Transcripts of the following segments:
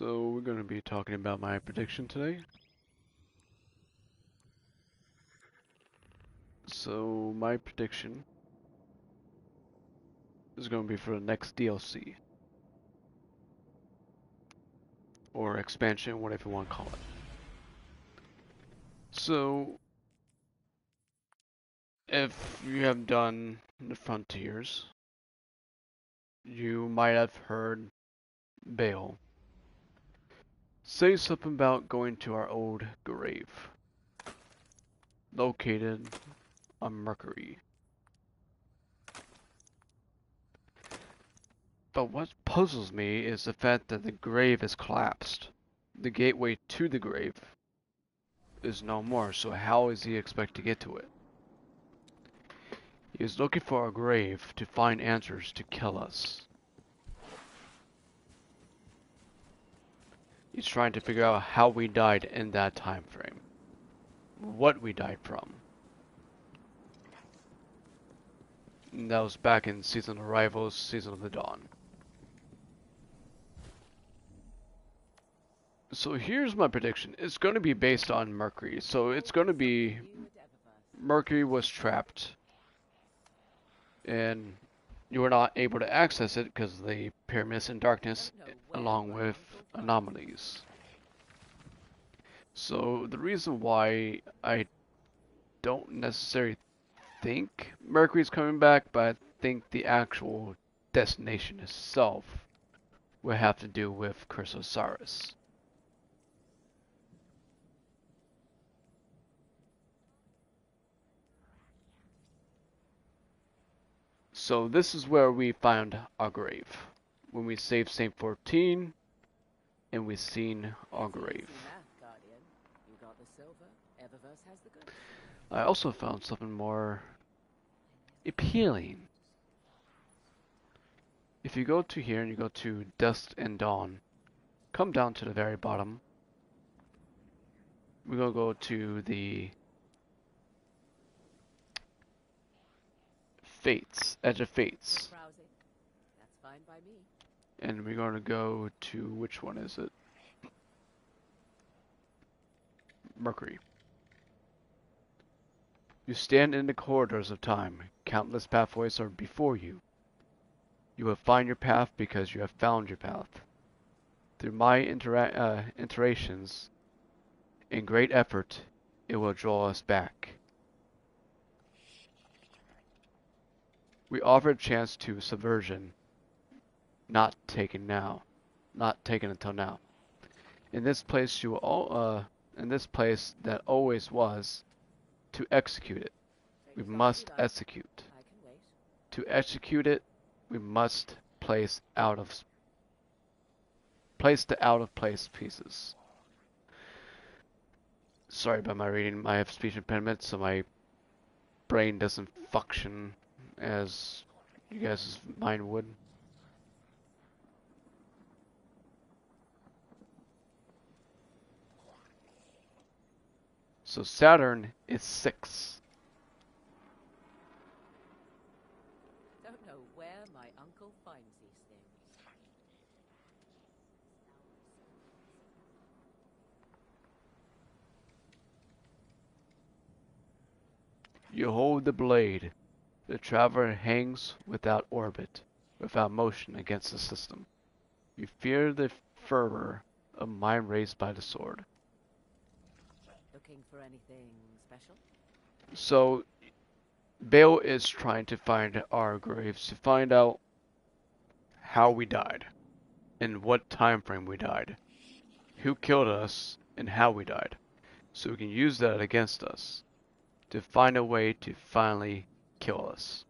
So we're going to be talking about my prediction today. So my prediction is going to be for the next DLC. Or expansion, whatever you want to call it. So, if you have done the Frontiers, you might have heard Bale say something about going to our old grave, located on Mercury. But what puzzles me is the fact that the grave is collapsed. The gateway to the grave is no more, so how is he expect to get to it? He is looking for a grave to find answers to kill us. He's trying to figure out how we died in that time frame. What we died from. And that was back in Season of Rivals, Season of the Dawn. So here's my prediction. It's going to be based on Mercury. So it's going to be Mercury was trapped. And you were not able to access it because of the pyramids in darkness along with anomalies. So the reason why I don't necessarily think Mercury's coming back, but I think the actual destination itself will have to do with Curse of Osiris. So this is where we found our grave. When we saved Saint 14, and we seen our grave. I also found something more appealing. If you go to here and you go to Dusk and Dawn, come down to the very bottom. We're gonna go to the Fates, Edge of Fates. That's fine by me. And we're gonna go to, which one is it? Mercury. You stand in the corridors of time. Countless pathways are before you. You will find your path because you have found your path. Through my iterations, in great effort, it will draw us back. We offer a chance to subversion, not taken now, not taken until now. In this place, you will in this place that always was, to execute it, we must execute. To execute it, we must place the out of place pieces. Sorry about my reading. I have speech impediment, so my brain doesn't function as you guys' mind would. So Saturn is 6. Don't know where my uncle finds these things. You hold the blade. The traveler hangs without orbit, without motion against the system. You fear the fervor of mind raised by the sword. Looking for anything special? So, Bale is trying to find our graves to find out how we died, and what time frame we died, who killed us, and how we died, so we can use that against us to find a way to finally kill us.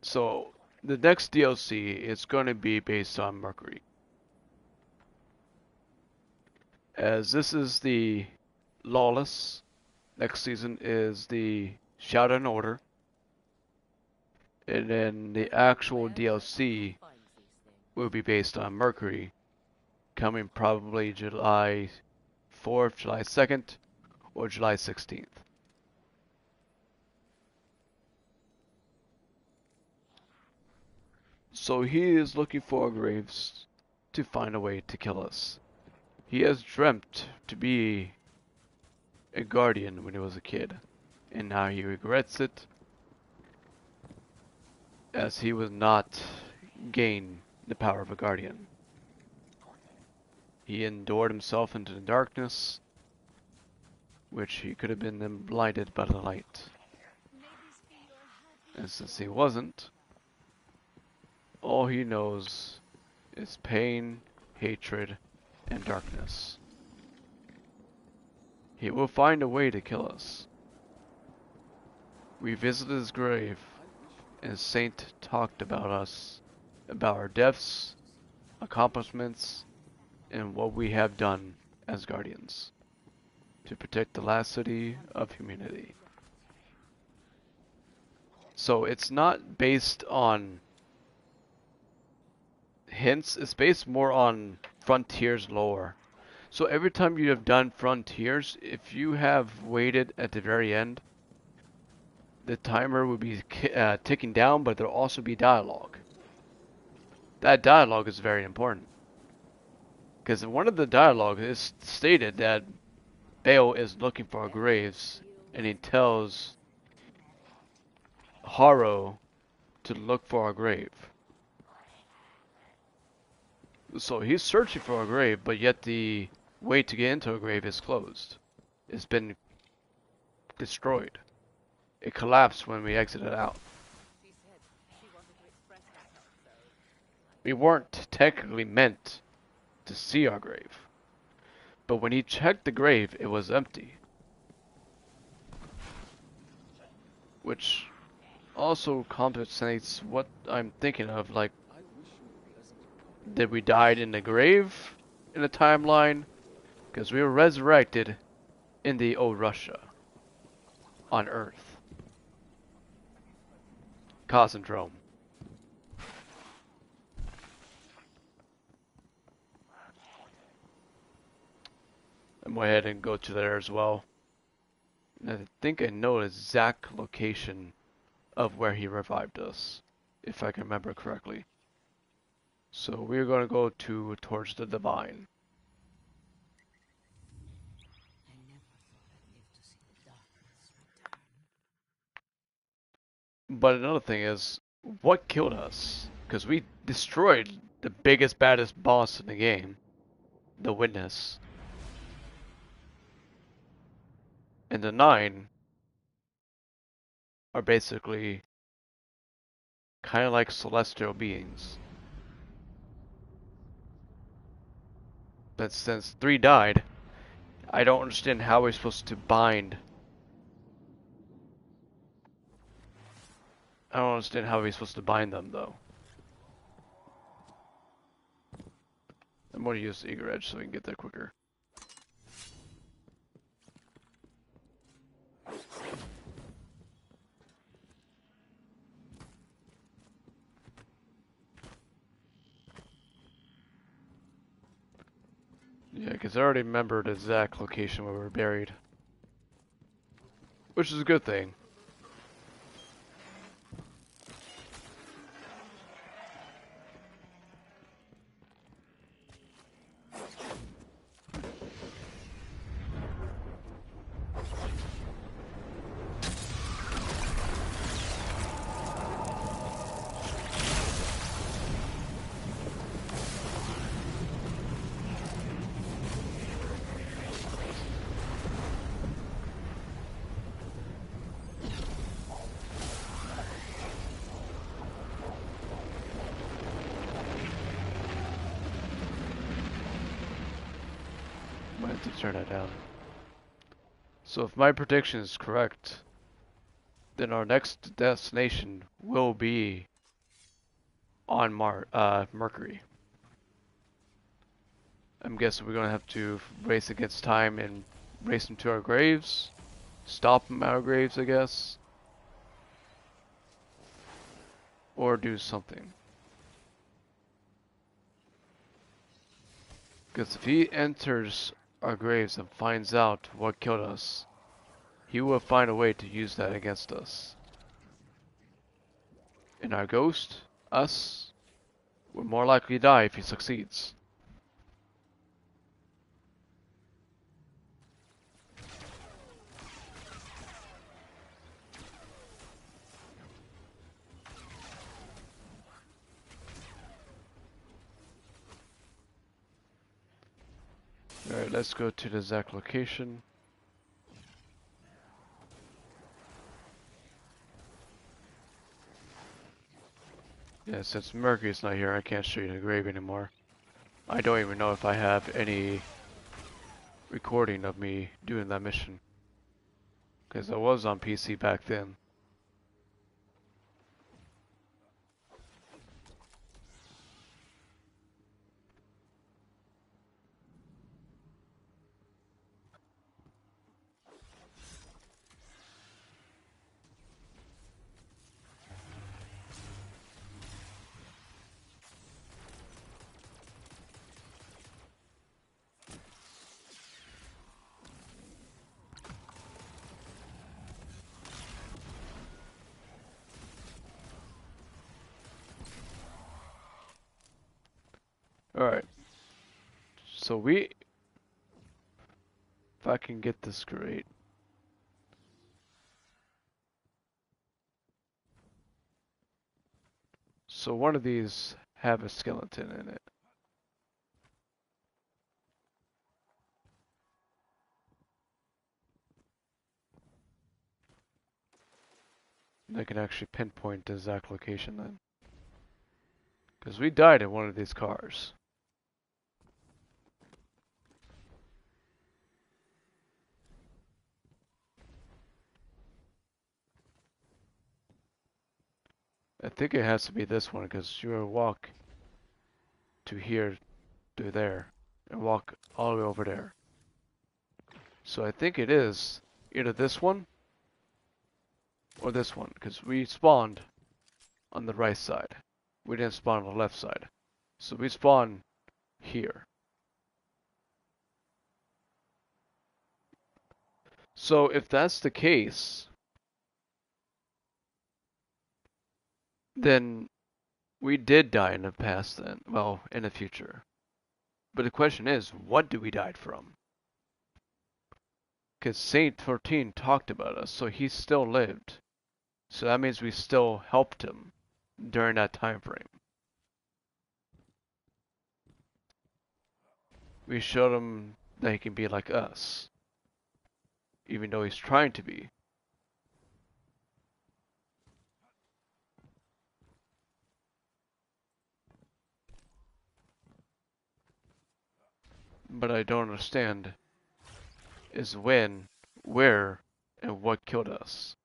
So, the next DLC is going to be based on Mercury. As this is the Lawless, next season is the Shadow and Order, and then the actual DLC will be based on Mercury, coming probably July 4th, July 2nd, or July 16th. So he is looking for our graves to find a way to kill us. He has dreamt to be a guardian when he was a kid, and now he regrets it as he was not gain the power of a guardian. He endured himself into the darkness, which he could have been then blinded by the light. And since he wasn't, all he knows is pain, hatred, and darkness. He will find a way to kill us. We visited his grave, and Saint talked about us, about our deaths, accomplishments, and what we have done as guardians to protect the last city of humanity. So it's not based on hints, it's based more on Frontiers lore. So every time you have done Frontiers, if you have waited at the very end, the timer will be ticking down, but there'll also be dialogue. That dialogue is very important. Because in one of the dialogue is stated that Bale is looking for our graves, and he tells Harrow to look for our grave. So he's searching for a grave, but yet the way to get into a grave is closed. It's been destroyed. It collapsed when we exited out. She said she wanted to express herself, so We weren't technically meant to see our grave. But when he checked the grave, it was empty. Which also compensates what I'm thinking of, like, did we died in the grave in the timeline? Because we were resurrected in the old Russia on Earth. Cosmodrome. I'm going ahead and go to there as well. And I think I know the exact location of where he revived us, if I can remember correctly. So we're going to go towards the Divine. I never thought I'd live to see the darkness return. But another thing is, what killed us? Because we destroyed the biggest, baddest boss in the game, the Witness. And the 9 are basically kind of like celestial beings. But since 3 died, I don't understand how we're supposed to bind. I don't understand how we're supposed to bind them, though. I'm going to use the Eager Edge so we can get there quicker. Yeah, because I already remembered the exact location where we were buried. Which is a good thing. To turn that down. So if my prediction is correct, then our next destination will be on Mercury. I'm guessing we're gonna have to race against time and race them to our graves, stop them at our graves, I guess, or do something. Because if he enters our graves and finds out what killed us, he will find a way to use that against us. And our ghost, us, will more likely die if he succeeds. Alright, let's go to the exact location. Yeah, since Mercury's not here, I can't show you the grave anymore. I don't even know if I have any recording of me doing that mission. Because I was on PC back then. Alright. So if I can get this great. So one of these have a skeleton in it. I can actually pinpoint the exact location then. Because we died in one of these cars. I think it has to be this one because you walk to here, to there, and walk all the way over there. So I think it is either this one or this one because we spawned on the right side. We didn't spawn on the left side. So we spawned here. So if that's the case, then we did die in the past then. Well, in the future. But the question is, what do we die from? Because Saint 14 talked about us, so he still lived. So that means we still helped him during that time frame. We showed him that he can be like us, even though he's trying to be. But I don't understand is when, where, and what killed us.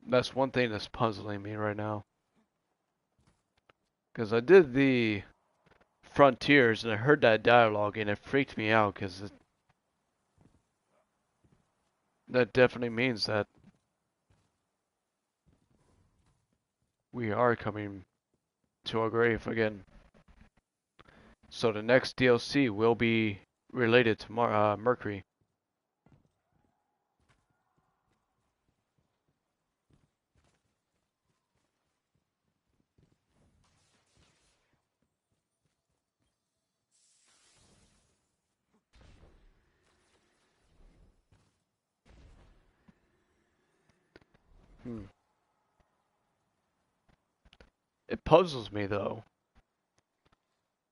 That's one thing that's puzzling me right now. Because I did the Frontiers and I heard that dialogue and it freaked me out because that definitely means that we are coming to our grave again. So the next DLC will be related to Mercury. It puzzles me though.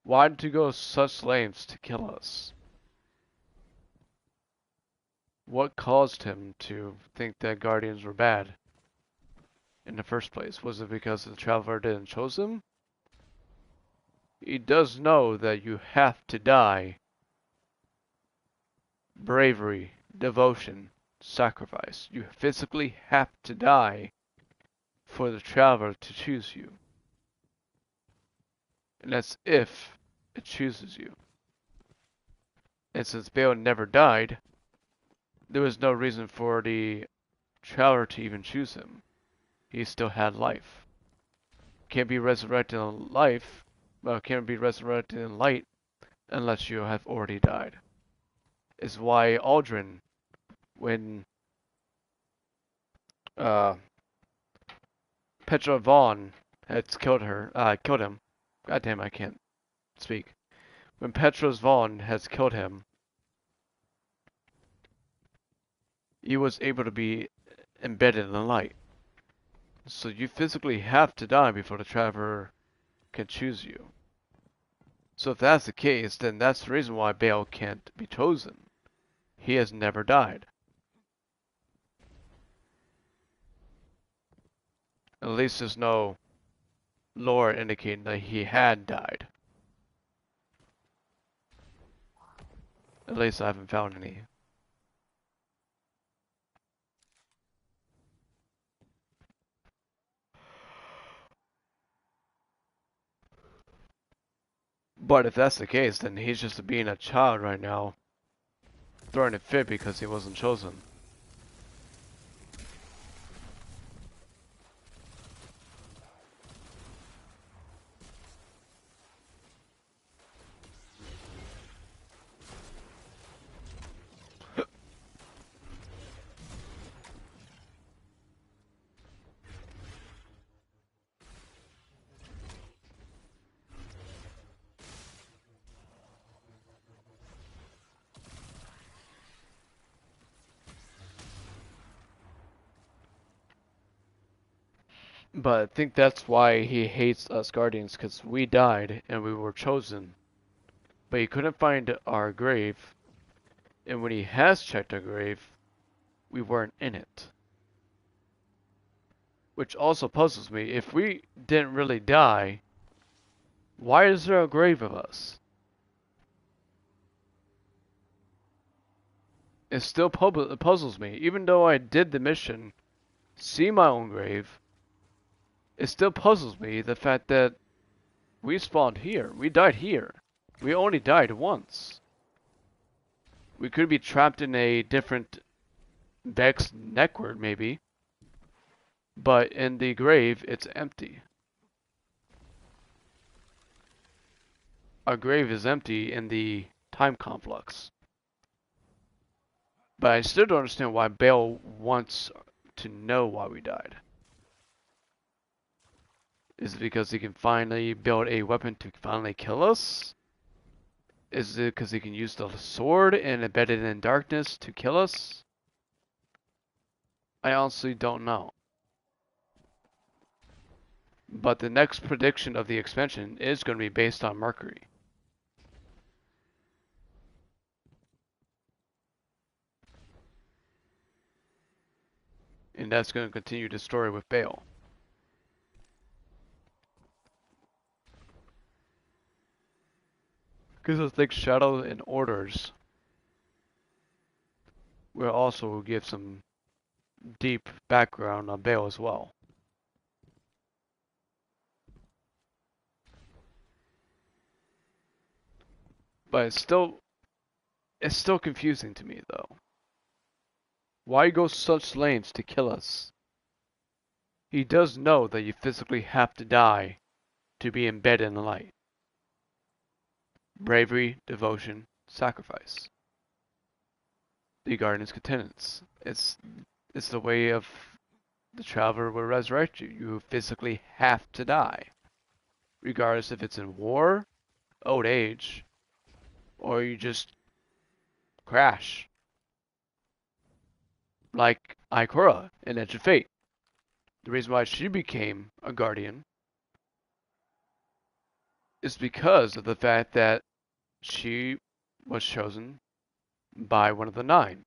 Why did you go such lengths to kill us? What caused him to think that Guardians were bad in the first place? Was it because the Traveler didn't choose him? He does know that you have to die. Bravery, devotion, sacrifice. You physically have to die for the Traveler to choose you. And that's if it chooses you. And since Bale never died, there was no reason for the Traveler to even choose him. He still had life. Can't be resurrected in life. Well, can't be resurrected in light unless you have already died. Is why Aldrin, when uh, Petra Vaughn had killed him. God damn, I can't speak. When Petra Vaughn has killed him, he was able to be embedded in the light. So you physically have to die before the Traveler can choose you. So if that's the case, then that's the reason why Bale can't be chosen. He has never died. At least there's no lore indicating that he had died. At least I haven't found any. But if that's the case, then he's just being a child right now, throwing a fit because he wasn't chosen. But I think that's why he hates us Guardians, because we died and we were chosen. But he couldn't find our grave, and when he has checked our grave, we weren't in it. Which also puzzles me. If we didn't really die, why is there a grave of us? It still puzzles me. Even though I did the mission, see my own grave, it still puzzles me the fact that we spawned here. We died here. We only died once. We could be trapped in a different Vex network, maybe. But in the grave, it's empty. Our grave is empty in the time complex. But I still don't understand why Bale wants to know why we died. Is it because he can finally build a weapon to finally kill us? Is it because he can use the sword and embedded in darkness to kill us? I honestly don't know. But the next prediction of the expansion is going to be based on Mercury. And that's going to continue the story with Bale. Because I think Shadow and Orders will also give some deep background on Bale as well. But it's still confusing to me though. Why go such lengths to kill us? He does know that you physically have to die to be embedded in the light. Bravery, devotion, sacrifice. The Guardian's continence. It's the way of the Traveler will resurrect you. You physically have to die. Regardless if it's in war, old age, or you just crash. Like Ikora in Edge of Fate. The reason why she became a Guardian is because of the fact that she was chosen by one of the nine.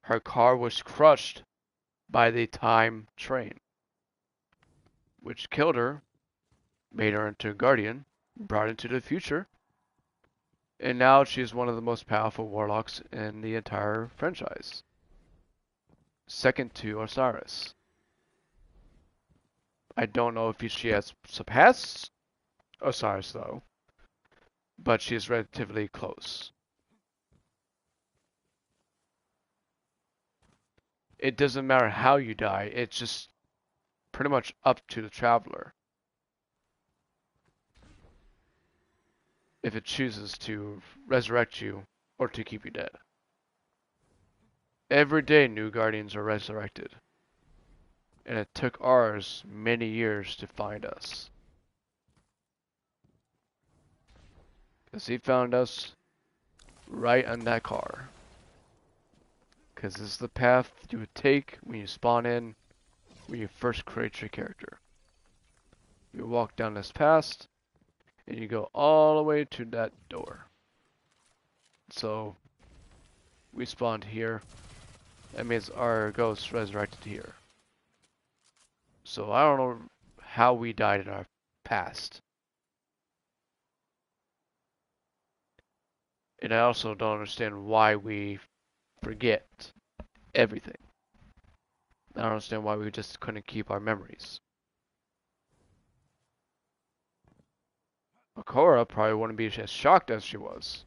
Her car was crushed by the time train, which killed her, made her into a Guardian, brought into the future, and now she's one of the most powerful warlocks in the entire franchise. Second to Osiris. I don't know if she has surpassed Osiris though, but she is relatively close. It doesn't matter how you die, it's just pretty much up to the Traveler. if it chooses to resurrect you or to keep you dead. Every day new guardians are resurrected, and it took ours many years to find us. Because he found us right on that car. Because this is the path you would take when you spawn in, when you first create your character. You walk down this path, and you go all the way to that door. So, we spawned here. That means our ghost resurrected here. So I don't know how we died in our past. And I also don't understand why we forget everything. I don't understand why we just couldn't keep our memories. Akora probably wouldn't be as shocked as she was.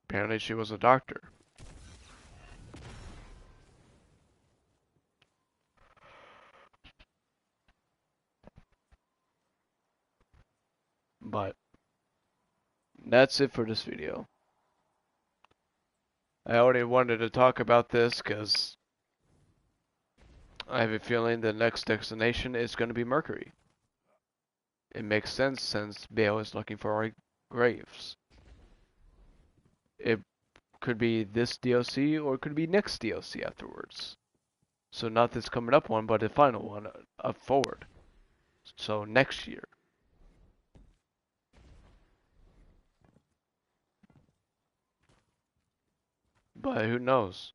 Apparently she was a doctor. But that's it for this video. I already wanted to talk about this because I have a feeling the next destination is going to be Mercury. It makes sense since Bale is looking for our graves. It could be this DLC or it could be next DLC afterwards. So not this coming up one, but the final one up forward. So next year. But who knows?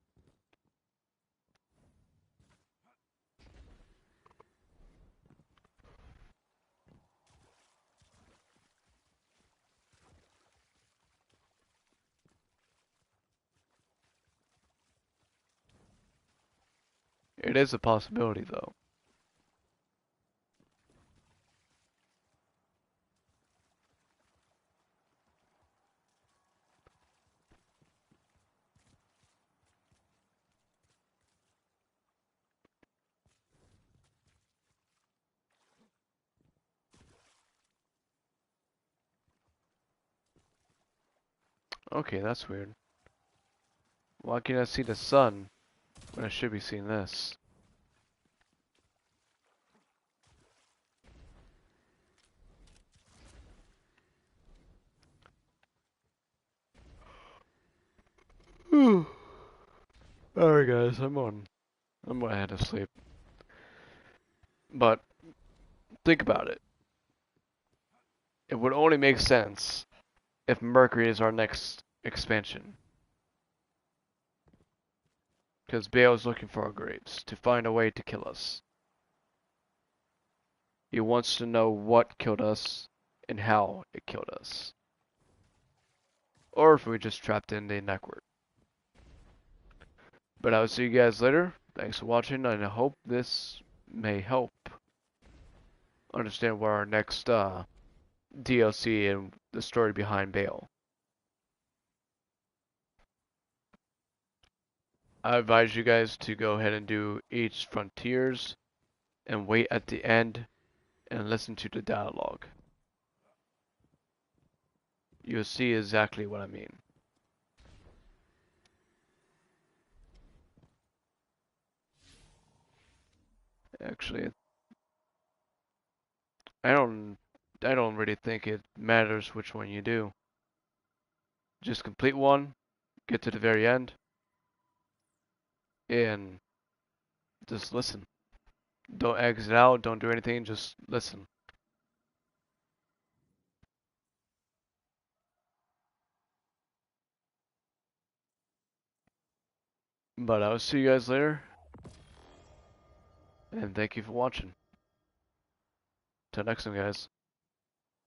It is a possibility though. Okay, that's weird. Why can't I see the sun when I should be seeing this? Alright guys, I'm gonna head to sleep. But think about it. It would only make sense if Mercury is our next expansion. Because Bale is looking for our graves to find a way to kill us. He wants to know what killed us and how it killed us. Or if we just trapped in the network. But I will see you guys later. Thanks for watching, and I hope this may help understand where our next DLC and the story behind Bale. I advise you guys to go ahead and do each Frontiers and wait at the end and listen to the dialogue. You'll see exactly what I mean. Actually, I don't really think it matters which one you do. Just complete one, get to the very end, and just listen. Don't exit out, don't do anything, just listen. But I'll see you guys later, and thank you for watching. Till next time, guys.